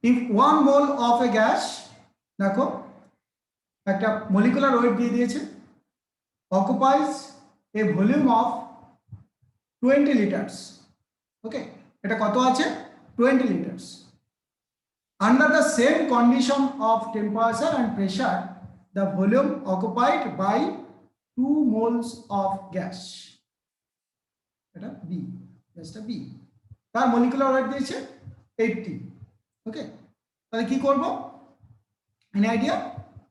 if 1 mole of a gas, দেখো একটা molecular weight দিয়ে দিয়েছে, occupies a volume of 20 liters. ওকে, এটা কত আছে? 20 liters. Under the same condition of temperature and pressure, the volume occupied by 2 moles of gas. এটা B, গ্যাসটা B, তার molecular weight দিয়েছে 80. ওকে, তাহলে কি করব? Any idea?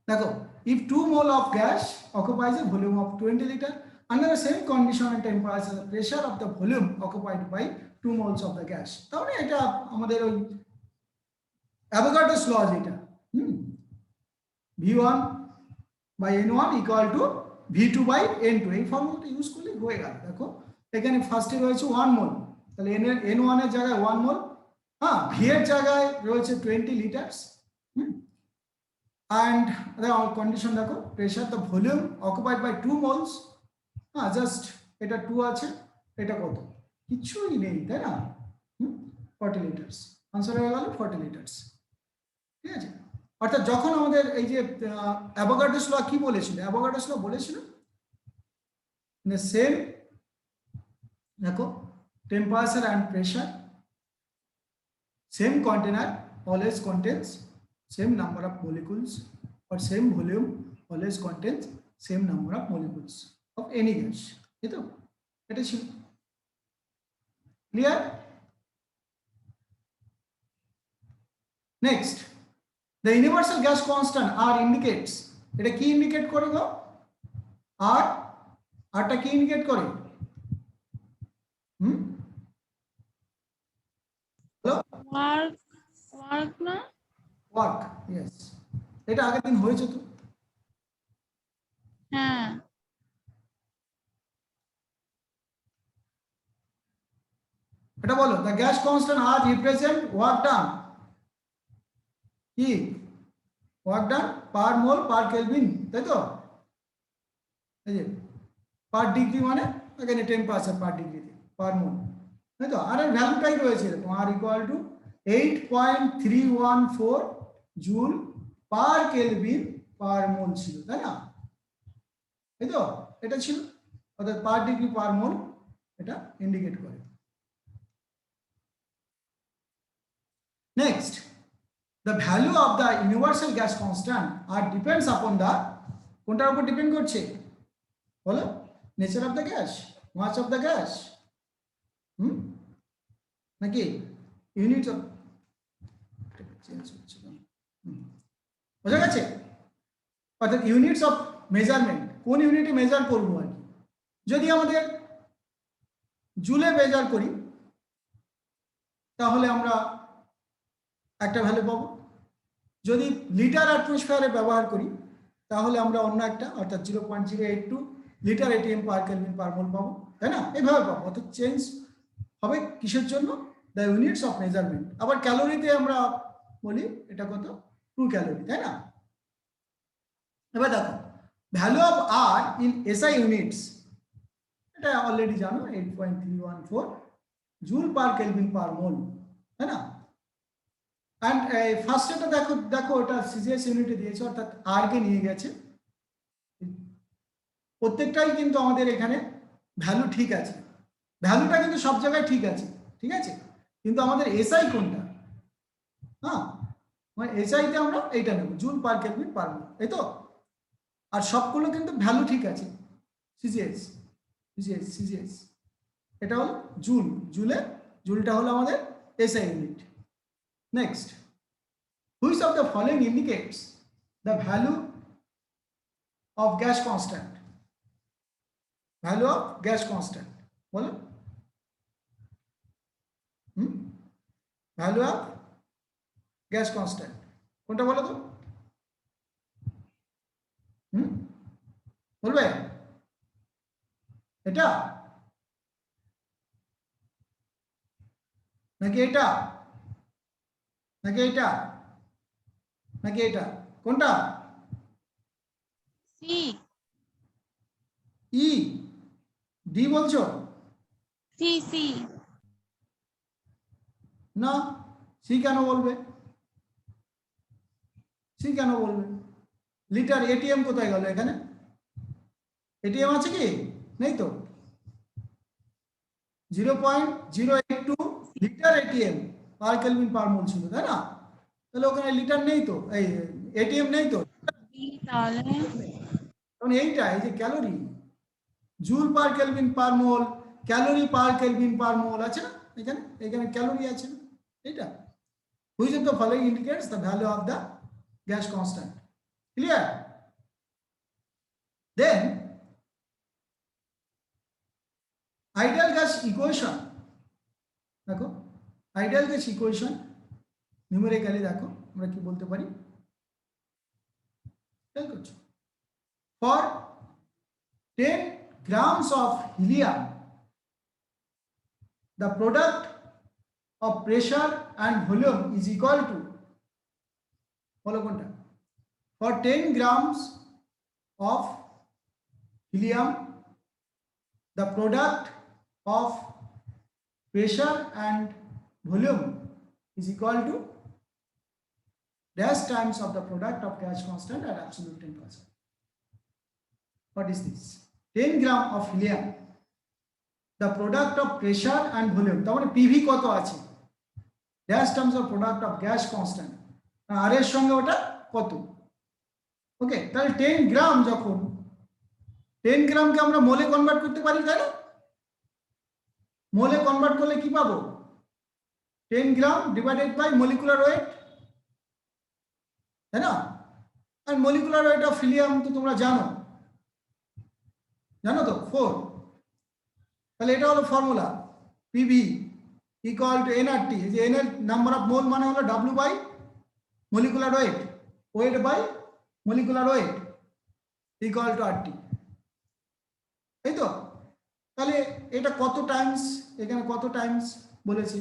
দেখো, if 2 mole of gas occupies a volume of 20 liter, under the same condition and temperature, the pressure of the volume occupied by 2 moles of the gas. তাহলে এটা আমাদের ওই Avogadro's law যেটা, V1 by N1 equal to V2 by N2, এই ফর্মুলাটা use করলে হয়ে গেল। দেখো এখানে ফার্স্টে রয়েছে 1 মোল, তাহলে N1 এর জায়গায় 1 মোল, হ্যাঁ, V এর জায়গায় রয়েছে 20 লিটারস, and the condition দেখো, pressure the volume occupied by 2 moles, হ্যাঁ, জাস্ট এটা 2 আছে, এটা কত? কিছুই নেই, তাই না? 40 লিটারস, আনসার হয়ে গেল 40 লিটারস। ঠিক আছে, অর্থাৎ যখন আমাদের এই যে অ্যাভোগাড্রোস ল কি বলেছিল, অ্যাভোগাড্রোস ল বলেছিল সেম, দেখো temperature and pressure, same container always contains same number of molecules, or same volume always contains same number of molecules of any gas. এই তো, এটা ছিল clear. Next, the universal gas constant R indicates, এটা কি indicate করে গো? আর আরটা কি indicate করে? হ্যালো, ওয়ার্ক না, ওয়ার্ক, ইয়েস, এটা আগের দিন হয়েছে তো। হ্যাঁ, এটা বলো, the gas constant R represent work done, কি work done per mole per Kelvin, তাই তো? এই যে পার ডিগ্রি মানে এখানে টেম্পারেচার পার ডিগ্রি পার মোল, তাই তো? আর এর ভ্যালুটাই রয়েছে এরকম, R equal to 8.314 joule per kelvin per mole ছিল, তাই না? এই তো, এটা ছিল, অর্থাৎ পার ডিগ্রি পার মোল এটা ইন্ডিকেট করে। Next, the value of the universal gas constant are depends upon the, কোনটার উপর ডিপেন্ড করছে বলো? Nature of the gas, mass of the gas, নাকি ইউনিট অফ, বোঝা গেছে? অর্থাৎ ইউনিটস অফ মেজারমেন্ট, কোন ইউনিটে মেজার করবো আর কি। যদি আমাদের জুলে মেজার করি তাহলে আমরা একটা ভ্যালু পাবো, যদি লিটার অ্যাটমসফিয়ারে ব্যবহার করি তাহলে আমরা অন্য একটা, অর্থাৎ 0.082 litre atm per kelvin per mole পাবো, তাই না? এইভাবে পাবো, অর্থাৎ চেঞ্জ হবে কিসের জন্য? The units of measurement. আবার ক্যালোরিতে আমরা বলি এটা কত? 2 ক্যালোরি, তাই না? এবার দেখো, value of R in SI units, এটা অলরেডি জানো, 8.314 জুল পার কেলভিন পার মোল, তাই না? অ্যান্ড ফার্স্ট এটা দেখো, দেখো এটা সিজিএস ইউনিটে দিয়েছে, অর্থাৎ আর কে নিয়ে গেছে। প্রত্যেকটাই কিন্তু আমাদের এখানে ভ্যালু ঠিক আছে, ভ্যালুটা কিন্তু সব জায়গায় ঠিক আছে, ঠিক আছে, কিন্তু আমাদের এসআই কোনটা? হ্যাঁ, মানে এসআইতে আমরা এইটা নেব, জুল পার কেলভিন পার মোল, এই তো। আর সবগুলো কিন্তু ভ্যালু ঠিক আছে, সিজিএস সিজিএস সিজিএস, এটা হলো জুল, জুলটা হলো আমাদের SI unit. Next, which of the following indicates the value of gas constant? Value of gas constant, বলো? Value of gas constant কোনটা বলো তো? বলবে এটা নাকি এটা, নাকি এটা, নাকি এটা, কোনটা? সি, ই, ডি বলছো? সি, সি, না, সি কেন বলবে? সি কেন বলবে? লিটার এটিএম কোথায় গেল? এখানে এটিএম আছে কি? নেই তো। 0.082 litre atm per kelvin per mole ছিল, তাই না? তাহলে ওখানে লিটার নেই তো, এই এটিএম নেই তো। তাহলে কারণ এইটা, এই যে calorie, joule per kelvin per mole, calorie per kelvin per mole আছে না এখানে? এখানে ক্যালোরি আছে না? এইটা which of the following indicates the value of the gas constant? Clear? Then ideal gas equation, দেখো আইডিয়াল গ্যাস ইকুয়েশন নিউমেরিক্যালি দেখো আমরা কি বলতে পারি, খেয়াল করছো? For 10 grams of helium the product of pressure and volume is equal to, বলো কোনটা? For 10 grams of helium the product of pressure and volume is equal to dash times of the product of gas constant at absolute temperature. What is this? 10 gram of helium the product of pressure and volume, তার মানে PV কত আছে, dash terms of product of gas constant, আর এর সঙ্গে ওটা কত। ওকে, তাহলে 10 গ্রাম, যখন 10 গ্রামকে আমরা মোলে কনভার্ট করতে পারি, তাই না? মোলে কনভার্ট করলে কি পাবো? 10 gram divided by molecular weight, তাই না? আর মলিকুলার ওয়েট অফ হিলিয়াম তো তোমরা জানো, জানো তো 4। তাহলে এটা হলো formula, PV equal to NRT. যে এন এর নাম্বার অফ মোল মানে হলো W by molecular weight, weight by molecular weight equal to RT, তাই তো? তাহলে এটা কত টাইমস, এখানে কত টাইমস বলেছি,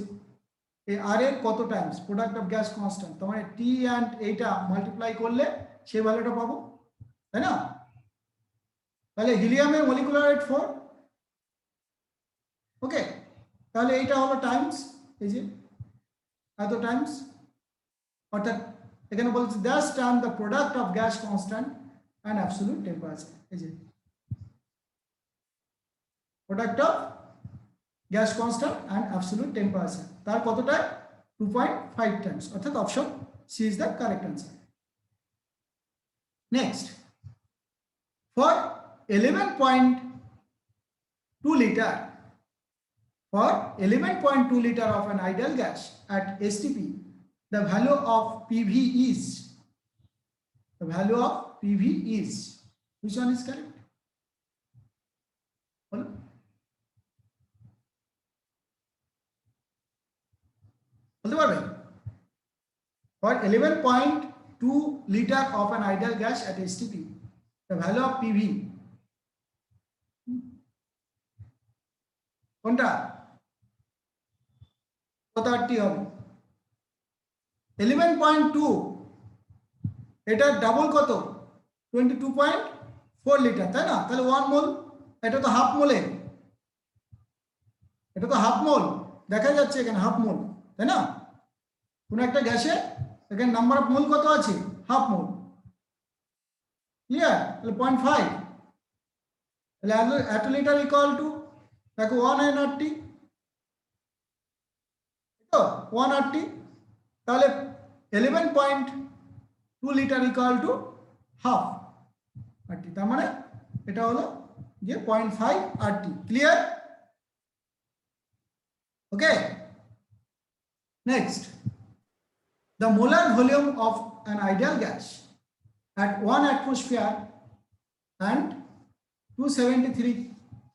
এই আর এর কত Times product of gas constant, তার মানে টি অ্যান্ড এইটা মাল্টিপ্লাই করলে সেই ভ্যালুটা পাবো, তাই না? তাহলে হিলিয়ামের মলিকুলার ওয়েট 4। ওকে, তাহলে এইটা হলো টাইমস, এই যে এত টাইমস, অর্থাৎ এখানে বলছে that's time the product of gas constant and absolute temperature, এই যে product of gas constant and absolute temperature, তার কতটা? 2.5 টাইমস, অর্থাৎ option C is the correct answer. Next, for 11.2 liter, for 11.2 liter of an ideal gas at STP, the value of PV is, the value of PV is, which one is correct? বলো, বলতে পারবে? For 11.2 liter of an ideal gas at STP, the value of PV, কোনটা? কত RT হবে? 11.2, এটা double কত? 22.4 litre, তাই না? তাহলে 1 মোল, এটা তো হাফ মোলে, এটা তো হাফ মোল দেখা যাচ্ছে এখানে, হাফ মোল, তাই না? কোন একটা গ্যাসে এখানে নাম্বার অফ মোল কত আছে? হাফ মোল। ক্লিয়ার? তাহলে 0.5, তাহলে এত লিটার ইকুয়াল টু, দেখো 1 nRT, তো 1 RT, তাহলে 11.2 litre equal to half RT, তার মানে এটা হলো যে 0.5 RT। Clear? Okay, next, the molar volume of an ideal gas at 1 atmosphere and 273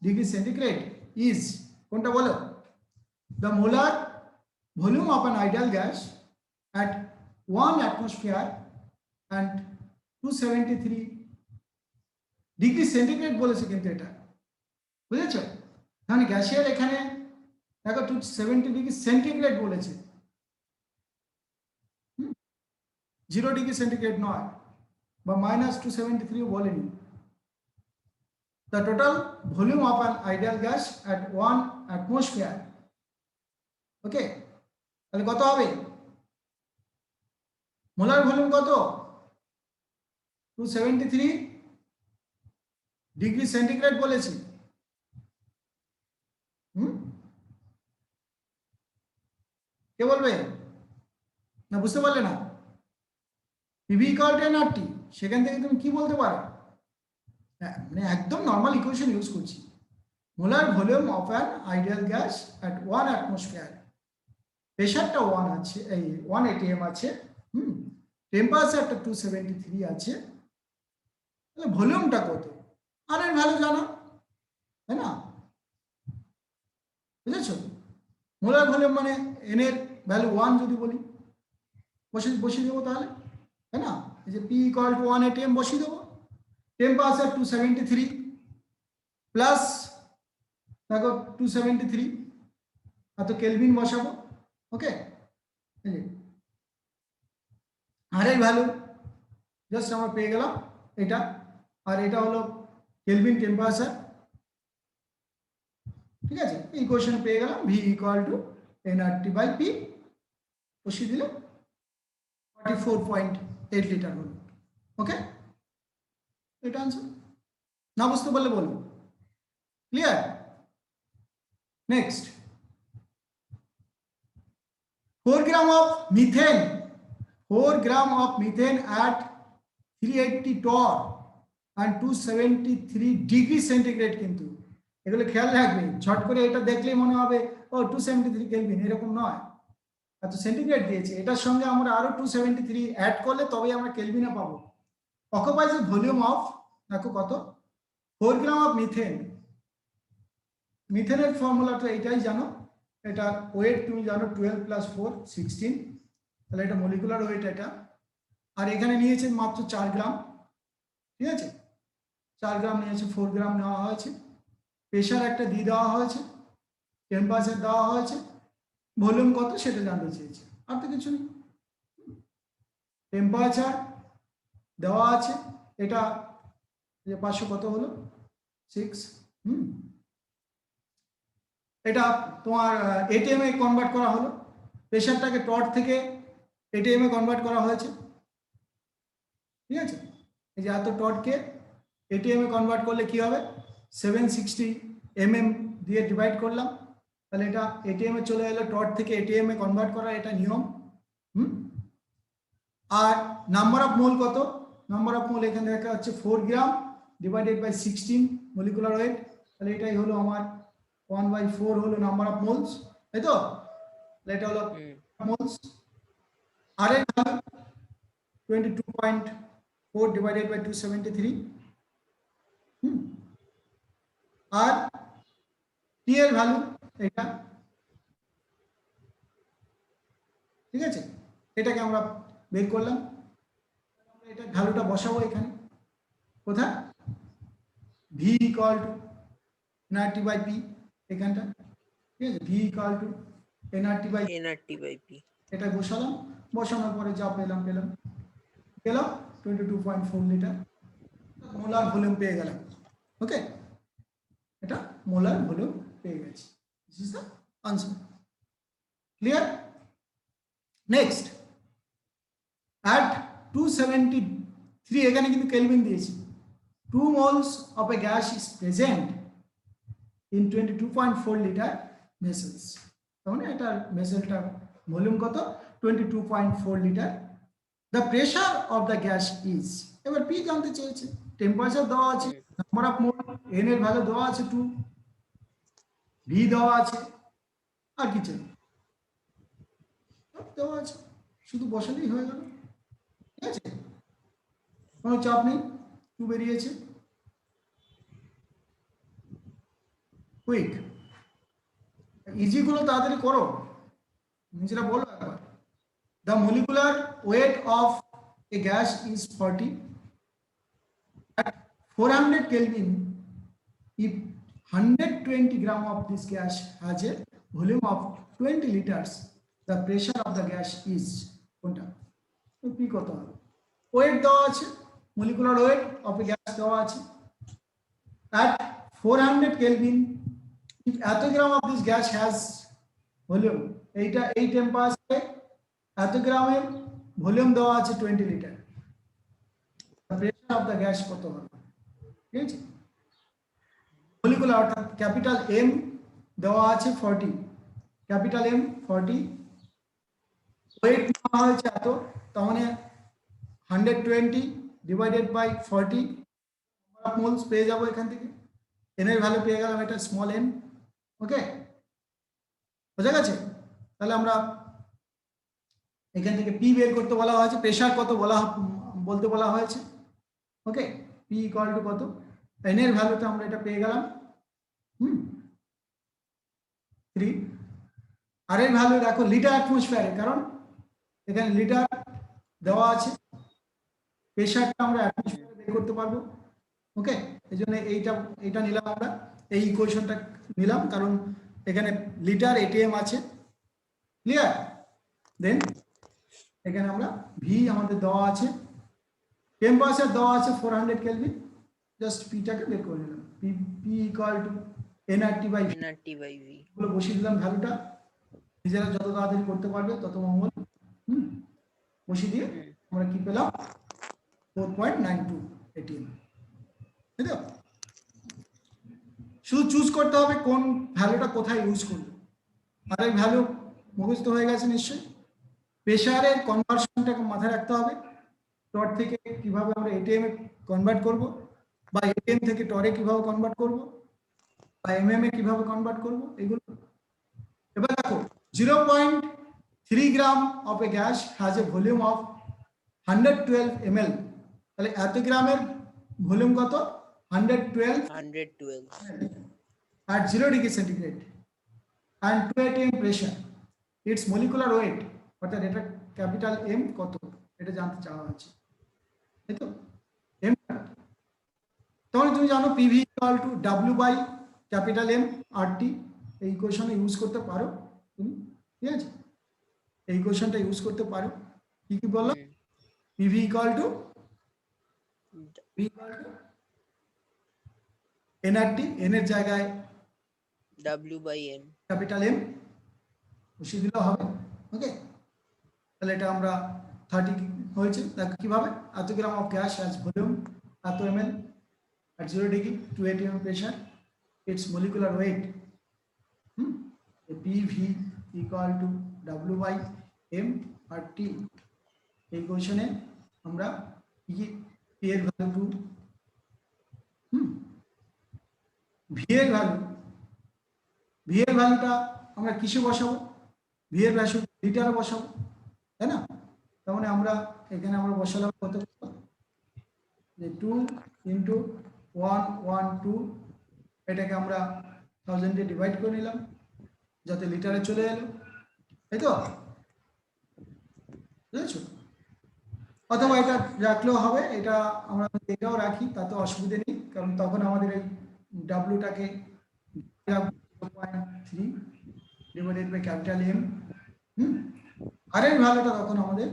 degrees centigrade is, কোনটা বলো? The molar volume of an ideal gas at 1 atmosphere and 273 degree centigrade বলেছে, কিন্তু এটা বুঝেছো? মানে গ্যাসের এখানে দেখো 270 ডিগ্রি সেন্টিগ্রেড বলেছে, 0 ডিগ্রি সেন্টিগ্রেড নয়, বা -273 বলেনি। The total volume of an ideal gas at 1 atmosphere, okay, তাহলে কত হবে? মোলার ভলিউম কত? 273 ডিগ্রি সেন্টিগ্রেড বলেছি। কে বলবে? না বুঝতে পারলে না? পিভি ইকুয়াল টু এনআরটি, সেখান থেকে তুমি কি বলতে পারো? মানে একদম নর্মাল ইকুয়েশন ইউজ করছি। Molar volume of an ideal gas at 1 atmosphere, প্রেশারটা 1 আছে, এই 1 atm আছে, টেম্পারেচারটা 273 আছে, তাহলে ভলিউমটা কত? আর এর ভ্যালু জানো, তাই না? বুঝেছো? মোলার ভলিউম মানে এন এর ভ্যালু 1 যদি বলি, বসিয়ে দেবো তাহলে, তাই না? এই যে পি ইকুয়াল টু 1 atm বসিয়ে দেবো, টেম্পারেচার 273 প্লাস দেখো 273 এত কেলভিন বসাবো। ওকে, আর এর ভ্যালু জাস্ট আমরা পেয়ে গেলাম এটা, আর এটা হলো কেলভিন টেম্পারেচার। ঠিক আছে, এই কোশ্চেন পেয়ে গেলাম V equal to NRT by P, বসিয়ে দিলে 44.8 লিটার হলো। ওকে, এটা আনসার। না বুঝতে পারলে বলুন। Clear? Next, 4 gram of methane, 4 gram of methane at 380 torr and 273 degree centigrade. কিন্তু এগুলো খেয়াল রাখবে, ঝট করে এটা দেখলেই মনে হবে ও 273 কেলভিন, এরকম নয়। এত সেন্টিগ্রেড দিয়েছে, এটার সঙ্গে আমরা আরো 273 অ্যাড করলে তবেই আমরা কেলভিনে পাবো। অকুপাইজ ভলিউম অফ, দেখো কত, 4 গ্রাম অফ মিথেন। মিথেনের ফর্মুলাটা এটাই জানো, এটা ওয়েট তুমি জানো 12 প্লাস 4 16, তাহলে এটা মলিকুলার ওয়েট এটা। আর এখানে নিয়েছে মাত্র 4 গ্রাম, ঠিক আছে, 4 গ্রাম নিয়েছে, 4 গ্রাম নেওয়া হয়েছে, প্রেশার একটা দিয়ে দেওয়া হয়েছে, টেম্পারেচার দেওয়া হয়েছে, ভলিউম কত সেটা জানতে চেয়েছে, আর তো কিছু নেই। টেম্পারেচার দেওয়া আছে, এটা যে 500 কত হলো 6, এটা তোমার এটিএম এ কনভার্ট করা হলো, প্রেশারটাকে টর্ট থেকে এটিএম এ কনভার্ট করা হয়েছে। ঠিক আছে, এই যে এত টর্টকে এটিএম এ কনভার্ট করলে কি হবে, 760 mm দিয়ে ডিভাইড করলাম, তাহলে এটা এটিএম এ চলে এলো, টর্ট থেকে এটিএম এ কনভার্ট করা, এটা নিয়ম। আর নাম্বার অফ মোল কত? নাম্বার অফ মোল এখানে দেখা হচ্ছে 4 গ্রাম ডিভাইডেড বাই 16 মলিকুলার ওয়েট, তাহলে এটাই হলো আমার 1/4 হলো নাম্বার অফ মোলস, তাই তো? এটা হলো মোলস। আর এর ভ্যালু 22.4 ডিভাইডেড বাই 273। আর টি এর ভ্যালু এটা, ঠিক আছে, এটাকে আমরা বের করলাম, এটা ভ্যালুটা বসাবো এখানে, কোথায়? V equal to NRT by P, এখানটা, ঠিক আছে, V equal to NRT by P, এটা বসালাম, বসানোর পরে যা পেলাম গেল 22.4 লিটার মোলার ভলিউম পেয়ে গেলাম। ওকে, এটা মোলার ভলিউম পেয়ে গেছি। This is the answer. Clear? Next, at 273, এখানে কিন্তু কেলভিন দিয়েছি, 2 moles of a gas is present in 22.4 liter vessels, তাহলে এটা ভেসেলটার ভলিউম কত? 22.4 litre. The pressure of the gas is, এবার পি জানতে চেয়েছে, টেম্পারেচার দেওয়া আছে, নাম্বার অফ মোল, এন এর ভ্যালু দেওয়া আছে 2, ভি দেওয়া আছে, আর কি চাই দেওয়া আছে, শুধু বসালেই হয়ে গেল। ঠিক আছে, কোনো চাপ নেই, 2 বেরিয়েছে। কুইক, ইজিগুলো তাড়াতাড়ি করো, নিজেরা বলো একবার। The molecular weight of a gas is 40 at 400 Kelvin. If 120 gram of this gas has a volume of 20 liters, the pressure of the gas is কোনটা? পি কত হবে? ওয়েট দেওয়া আছে, molecular weight of a gas দেওয়া আছে, at 400 Kelvin, if এত গ্রাম of this gas has volume এইটা এই টেম্পারেচারে এত গ্রামের ভলিউম দেওয়া আছে 20 litre, pressure of the gas কত হবে, ঠিক আছে। মলিকুলার অর্থাৎ ক্যাপিটাল এম দেওয়া আছে 40, ক্যাপিটাল এম 40, ওয়েট নেওয়া হয়েছে এত, তার মানে 120 ডিভাইডেড বাই 40 মোলস পেয়ে যাবো এখান থেকে, এন এর ভ্যালু পেয়ে গেলাম, এটা স্মল এন। ওকে, বোঝা গেছে। তাহলে আমরা এখান থেকে পি বের করতে বলা হয়েছে, প্রেসার কত বলতে বলা হয়েছে। ওকে, পি ইকুয়াল টু কত, এন এর ভ্যালুতে আমরা এটা পেয়ে গেলাম 3, আর এর ভ্যালু দেখো লিটার অ্যাটমসফিয়ারে, কারণ এখানে লিটার দেওয়া আছে, প্রেসারটা আমরা অ্যাটমসফিয়ারে বের করতে পারবো। ওকে, এই জন্য এইটা নিলাম আমরা, এই ইকুয়েশনটা নিলাম, কারণ এখানে লিটার এটিএম আছে। ক্লিয়ার? দেন এখানে আমরা ভি আমাদের দেওয়া আছে, টেম্পারেচার দেওয়া আছে 400 কেলভিন, জাস্ট পিটাকে বের করে নিলাম, P equal to NRT by V গুলো বসিয়ে দিলাম, ভ্যালুটা নিজেরা যত তাড়াতাড়ি করতে পারবে তত মঙ্গল। বসিয়ে দিয়ে আমরা কি পেলাম, 4.92 এটিএম, তাই তো। শুধু চুজ করতে হবে কোন ভ্যালুটা কোথায় ইউজ করবে, আর এই ভ্যালু মুখস্থ হয়ে গেছে নিশ্চয়ই। প্রেসারের কনভার্সনটাকে মাথায় রাখতে হবে, টর থেকে কিভাবে আমরা এটিএম এ কনভার্ট করব, বা এটিএম থেকে টরে কিভাবে কনভার্ট করব, বা এমএম এ কিভাবে কনভার্ট করব, এগুলো। এবার দেখো 0.3 gram of a gas has a volume of 112 ml, তাহলে এত গ্রামের ভলিউম কত, 112 at 0 degree centigrade and 2 atm pressure, its molecular weight অর্থাৎ এটা ক্যাপিটাল এম কত, এটা জানতে চাওয়া হচ্ছে, তাই তো। এম, তাহলে তুমি জানো PV equal to W by capital M R T, এই ইকুয়েশনে ইউজ করতে পারো তুমি, ঠিক আছে। এই ইকুয়েশনটা ইউজ করতে পারো, কি কি বললাম, PV equal to NRT, N এর জায়গায় W by M, capital M বসিয়ে দিলেও হবে। ওকে, তাহলে এটা আমরা 30 হয়েছে, দেখো কিভাবে, এত gram of gas has volume এত ml at 0 degree 2 atm pressure, its molecular weight PV equal to W by M R T। এই কোশ্চেনে আমরা কি P এর ভ্যালু 2, V এর ভ্যালুটা আমরা কিসে বসাবো, ভি এর ভ্যালু লিটারে বসাবো, তাই না। তার মানে আমরা এখানে আমরা বসালাম কত, যে 2 ইন্টু 112, এটাকে আমরা 1000 দিয়ে ডিভাইড করে নিলাম যাতে লিটারে চলে এলো, তাই তো, বুঝেছো। অথবা এটা রাখলেও হবে, এটা আমরা এটাও রাখি, তাতে অসুবিধা নেই, কারণ তখন আমাদের এই ডাব্লিউটাকে 0.3 ডিভাইডেড বাই ক্যাপিটাল এম, আর এর ভ্যালুটা তখন আমাদের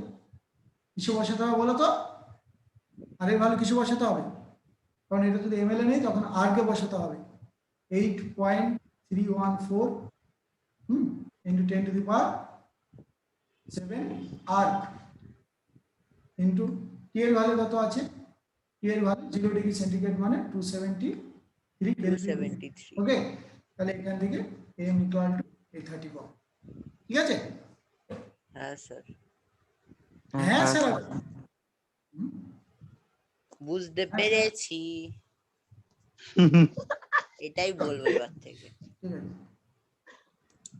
কিসে বসাতে হবে বলো তো, আর এর ভ্যালু কিসে বসাতে হবে, কারণ এটা যদি এমএল এ নেই তখন আর কে বসাতে হবে, 8.314 into 10 to the power 7 erg into T এর ভ্যালু কত আছে, টি এর ভ্যালু 0 ডিগ্রি সেন্টিগ্রেড মানে 273 কেলভিন। ওকে, তাহলে এখান থেকে m ইকুয়াল টু 830 পাবো, ঠিক আছে। হ্যাঁ স্যার, হ্যাঁ স্যার, বুঝতে পেরেছি, এটাই বলবো এবার থেকে। ঠিক আছে,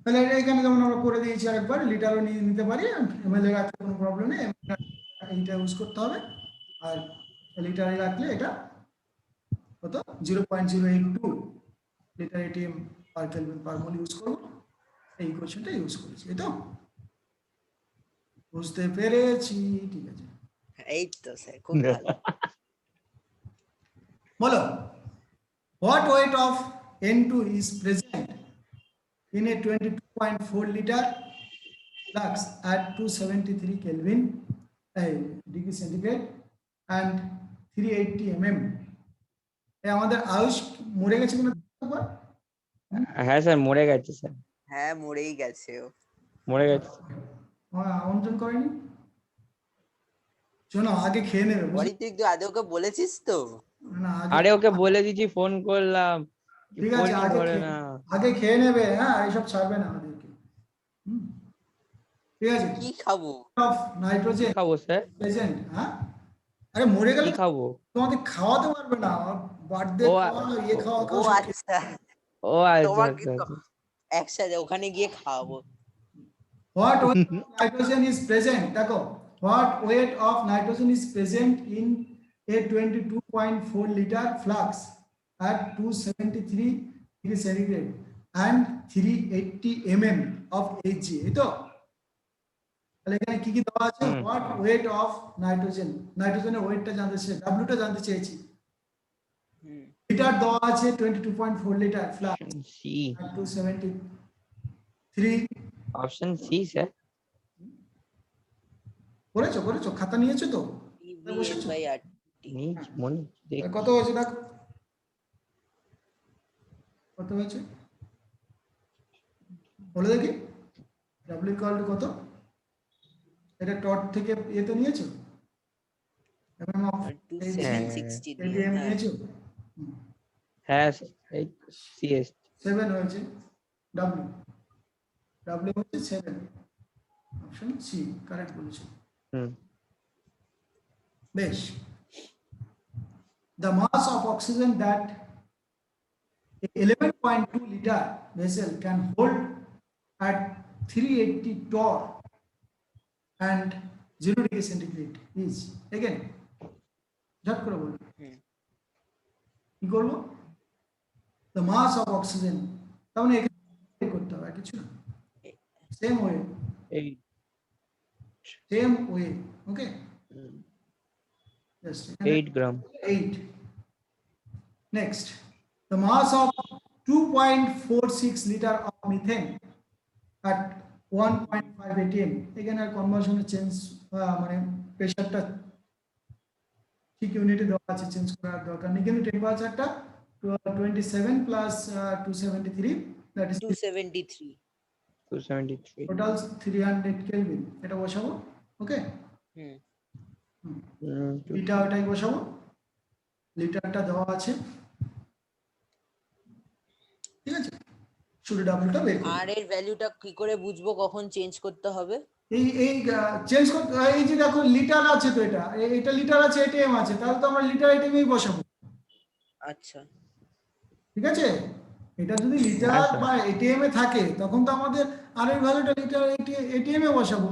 তাহলে এখানে যেমন আমরা করে দিয়েছি আরেকবার, লিটারও নিয়ে নিতে পারি, এমএল এ রাখলে কোনো প্রবলেম নেই, এইটা ইউজ করতে হবে, আর লিটারে রাখলে এটা কত 0.082 litre atm per kelvin per mole use করব, এই কোশ্চেনটা ইউজ করেছি, এই তো বুঝতে পেরেছি, ঠিক আছে। এই তো স্যার, খুব ভালো। বলো, what weight of N2 is present in a 22.4 liter flux at 273 Kelvin degree centigrade and 380 mm? আমাদের আয়ুষ মরে গেছে কিনা, হ্যাঁ স্যার, মরে গেছে স্যার। হ্যাঁ মরেই গেছে ও। মরে গেছে। আমন্ত্রণ করেনি। শোনো আগে খেয়ে নেবে বুঝলে? বলি তুই তো আদৌ ওকে বলেছিস তো? না আরে ওকে বলে দিচ্ছি, ফোন করলাম, ঠিক আছে, ফোনই ধরে না। আগে খেয়ে নেবে, হ্যাঁ এইসব ছাড়বে না আমাদেরকে। হুম, ঠিক আছে। কি খাবো? অফ কি নাইট্রোজেন খাবো স্যার? প্রেজেন্ট, হ্যাঁ আরে মরে গেলে কি খাবো? তোমাকে খাওয়াতে পারবে না, বার্থডে ও খাওয়া ইয়ে খাওয়া ও সব আচ্ছা, ও আচ্ছা তোমাকে আচ্ছা আচ্ছা। একসাথে ওখানে গিয়ে খাওয়াবো। What weight of nitrogen is present? দেখো, what weight of nitrogen is present in a 22.4 liter flux at 273 degree centigrade and 380 mm of Hg? এই তো? তাহলে এখানে কি কি দেওয়া আছে? হুম। What weight of nitrogen? নাইট্রোজেনের ওয়েটটা জানতে চেয়েছি, ডাব্লিউটা জানতে চেয়েছি। হুম। লিটার দেওয়া আছে 22.4 litre flux C, at 273। Option C sir. করেছো খাতা নিয়েছো তো? PVM বসেছো? by RT। মনে তাহলে কত হয়েছে দেখো, কত হয়েছে বলে দেখি। ডাব্লিউ ইকুয়াল টু কত? এটা টট থেকে এতে নিয়েছো, এমএম অফ আর হ্যাঁ 2760 দিয়ে, এটিএম হ্যাঁ। নিয়েছো? হ্যাঁ এই সিএস। 7 হয়েছে। ডাব্লিউ ডাব্লিউ হচ্ছে 7, অপশন সি কারেক্ট বলেছো। হুম। বেশ, the mass of oxygen that a 11.2 liter vessel can hold at 380 torr and 0 degree centigrade is, again ঝট করে বলুন হুম। কি করবো? the mass of oxygen, তার মানে এখানে করতে হবে আর কিছু না, সেম ওয়ে, এই ওকে, হুম, just 8 gram. 8। Next, the mass of 2.46 liter of methane at 1.5 atm, এখানে আর কনভার্সনের চেঞ্জ মানে প্রেসারটা ঠিক ইউনিটে দেওয়া আছে, চেঞ্জ করার দরকার নেই, কিন্তু টেম্পারেচারটা 27 plus 273, that is 273। 273। Total 300 kelvin, এটা বসাবো। ওকে, হুম। এটা ওটাই বসাবো, লিটারটা দেওয়া আছে, ঠিক আছে, শুধু ডাব্লিউটা বের করব। আর এর ভ্যালুটা কি করে বুঝবো কখন চেঞ্জ করতে হবে? এই এই চেঞ্জ করতে, এই যে দেখো লিটার আছে তো, এটা লিটার আছে, এটিএম আছে, তাহলে তো আমরা লিটার এটিএমই বসাবো, আচ্ছা। ঠিক আছে। এটা যদি হ্যাঁ লিটার স্যার। বা এটিএম এ থাকে তখন তো আমাদের আর এর ভ্যালুটা লিটার এটিএম এ বসাবো,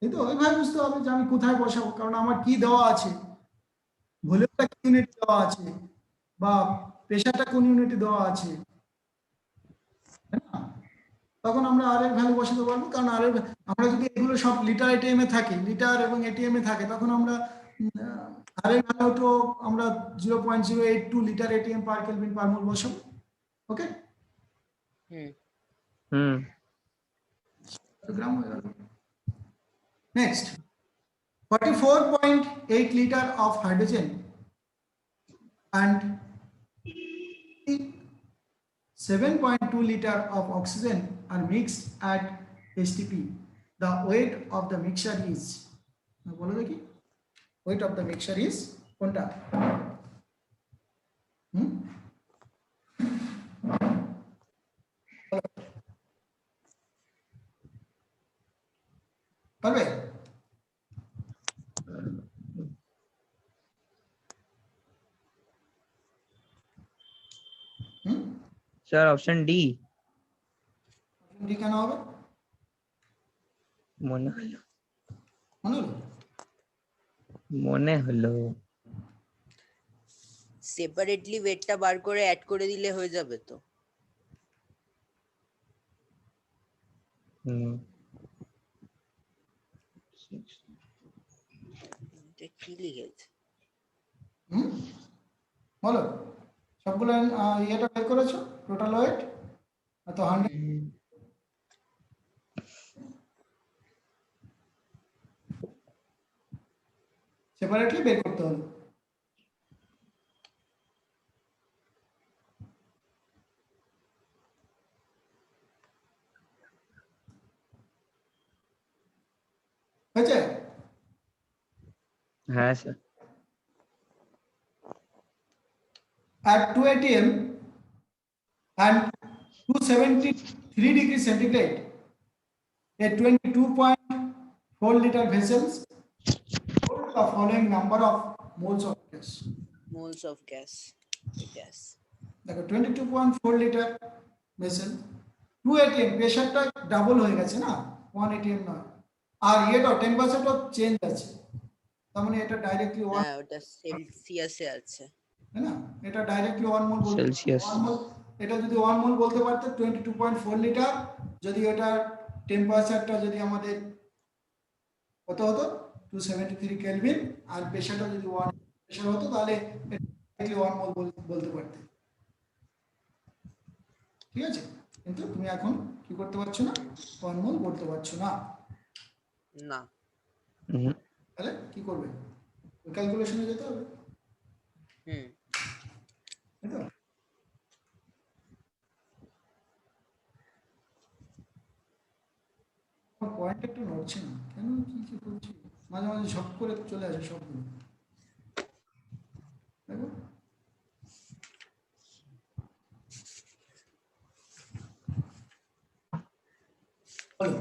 এই তো ওইভাবে বুঝতে হবে যে আমি কোথায় বসাবো, কারণ আমার কি দেওয়া আছে, ভলিউমটা কি ইউনিট দেওয়া আছে, বা প্রেসারটা কোন ইউনিটে দেওয়া আছে, তাই না? তখন আমরা আর এর ভ্যালু বসাতে পারবো, কারণ আর এর আমরা যদি এগুলো সব লিটার এটিএম এ থাকে, লিটার এবং এটিএম এ থাকে, তখন আমরা আর এর ভ্যালু তো আমরা 0.082 litre atm per kelvin per mole বসাবো। Okay, hmm. হুম। গ্রাম হয়ে গেল। Next, 44.8 liter of hydrogen and 7.2 liter of oxygen are mixed at STP. The weight of the mixture is, বলো দেখি, weight of the mixture is কোনটা? পারবে? Sir option D D কেন হবে? মনে হলো, মনে হলো? মনে হলো। সেপারেটলি ওয়েটটা বার করে অ্যাড করে দিলে হয়ে যাবে তো? হুম। এটা কি লিখেছে? বলো, সবগুলো ইয়েটা বের করেছো, টোটাল ওয়েট তো 100, সেপারেটলি বের করতে হবে। হয়েছে? হ্যাঁ sir. At 2 atm and 273 degrees centigrade, a 22.4 liter vessels hold the following number of moles of gas. Moles of gas. Gas. দেখো 22.4 লিটার ভেসেল 2 atm প্রেসারটা ডাবল হয়ে গেছে না, 1 atm নয়, আর এটা টেম্পারেচারটা চেঞ্জ আছে, তার মানে এটা ডাইরেক্টলি 1, হ্যাঁ, ওটা সেলসিয়াসে আছে। তাই না? এটা ডাইরেক্টলি 1 মোল বলতে, Celsius. 1 মোল, এটা যদি 1 মোল বলতে পারতে 22.4 লিটার, যদি এটা টেম্পারেচারটা যদি আমাদের কত হতো 273 কেলভিন আর প্রেসারটা যদি 1 প্রেসার হতো, তাহলে ডাইরেক্টলি 1 মোল বলতে পারতে। ঠিক আছে, কিন্তু তুমি এখন কি করতে পারছো না, 1 মোল বলতে পারছো না, না। হুম। তাহলে কি করবে, ক্যালকুলেশনে যেতে হবে, তাই তো? আমার পয়েন্ট একটু নড়ছে না কেন, কি করছি, মাঝে মাঝে ঝপ করে চলে আসে সবগুলো, দেখো বলো।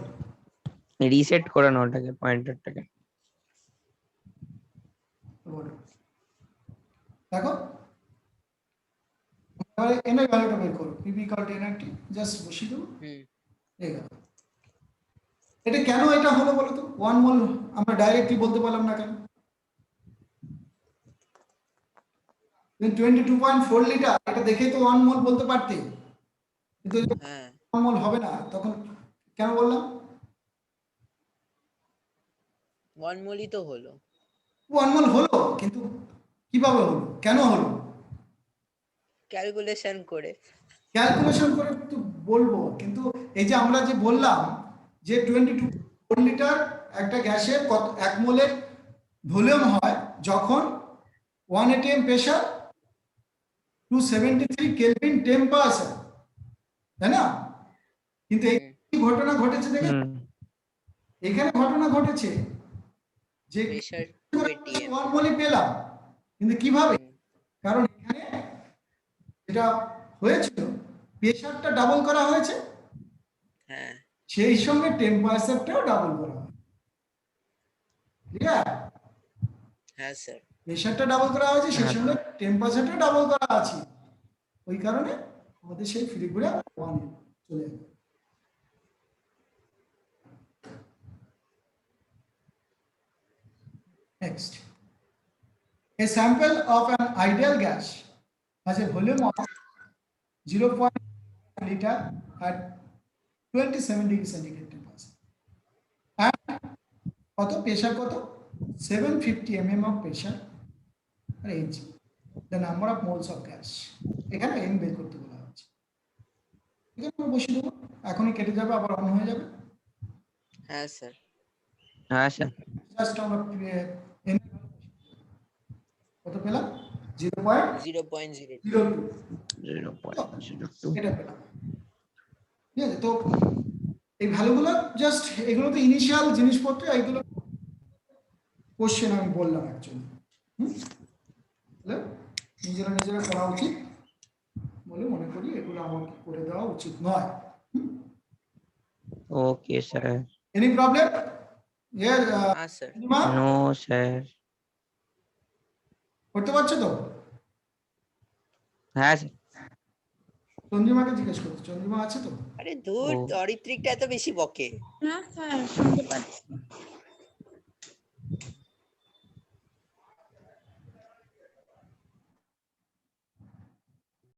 রিসেট করে নাও ওটাকে, পয়েন্টারটাকে। বলো। দেখো এবারে এন এর ভ্যালুটা বের করো, PV equal to nRT, just বসিয়ে দেবো, এই গেল। এটা কেন এটা হলো বলো তো, 1 মোল আমরা ডাইরেক্টলি বলতে পারলাম না কেন? 22.4 লিটার, এটা দেখেই তো 1 মোল বলতে পারতে, কিন্তু হ্যাঁ, 1 মোল হবে না, তখন কেন বললাম? 1 মোলই তো হলো। 1 মোল হলো, কিন্তু কিভাবে হলো, কেন হলো? ক্যালকুলেশন করে। ক্যালকুলেশন করে তো বলবো, কিন্তু এই যে আমরা যে বললাম যে 22 লিটার একটা গ্যাসের কত 1 মোলের ভলিউম হয় যখন 1 atm প্রেসার 273 কেলভিন টেম্পারেচার, তাই না? কিন্তু এই ঘটনা ঘটেছে দেখে, হুম। এখানে ঘটনা ঘটেছে যে প্রেসার 2 atm। 1 মোলই পেলাম, কিন্তু কিভাবে? কারণ এখানে যেটা হয়েছিল প্রেসারটা ডাবল করা হয়েছে, হ্যাঁ, সেই সঙ্গে টেম্পারেচারটাও ডাবল করা হয়, ঠিক আছে? হ্যাঁ স্যার। প্রেসারটা ডাবল করা হয়েছে, সেই সঙ্গে টেম্পারেচারটা ডাবল করা আছে, ওই কারণে আমাদের সেই ফিলিপগুলো 1 চলে যাবে। Next, a sample of an ideal gas has a volume of 0.5 liter at 27 degree centigrade temperature and কত প্রেসার, কত 750 mm of pressure R H, the number of moles of gas, এখানে n বের করতে বলা হচ্ছে। এখানে আমরা বসিয়ে দেবো, এখনই কেটে যাবে, আবার অন হয়ে যাবে। হ্যাঁ স্যার। হ্যাঁ স্যার। জাস্ট আমরা n কত পেলাম, 0.02, 0.02। এটা পেলাম। ঠিক আছে, তো এই ভ্যালুগুলো জাস্ট, এগুলো তো ইনিশিয়াল জিনিসপত্র, এইগুলো কোশ্চেন আমি বললাম অ্যাকচুয়ালি, নিজেরা করা উচিত বলে মনে করি, এগুলো আমাকে করে দেওয়া উচিত নয়। Okay sir. Any problem? হ্যাঁ স্যার। No sir. করতে পারছো তো? হ্যাঁ স্যার। চন্দ্রিমাকে জিজ্ঞেস করতে, চন্দ্রিমা আছে তো? আরে ধুর, ও। অরিত্রিকটা এত বেশি বকে। না স্যার শুনতে পাচ্ছি।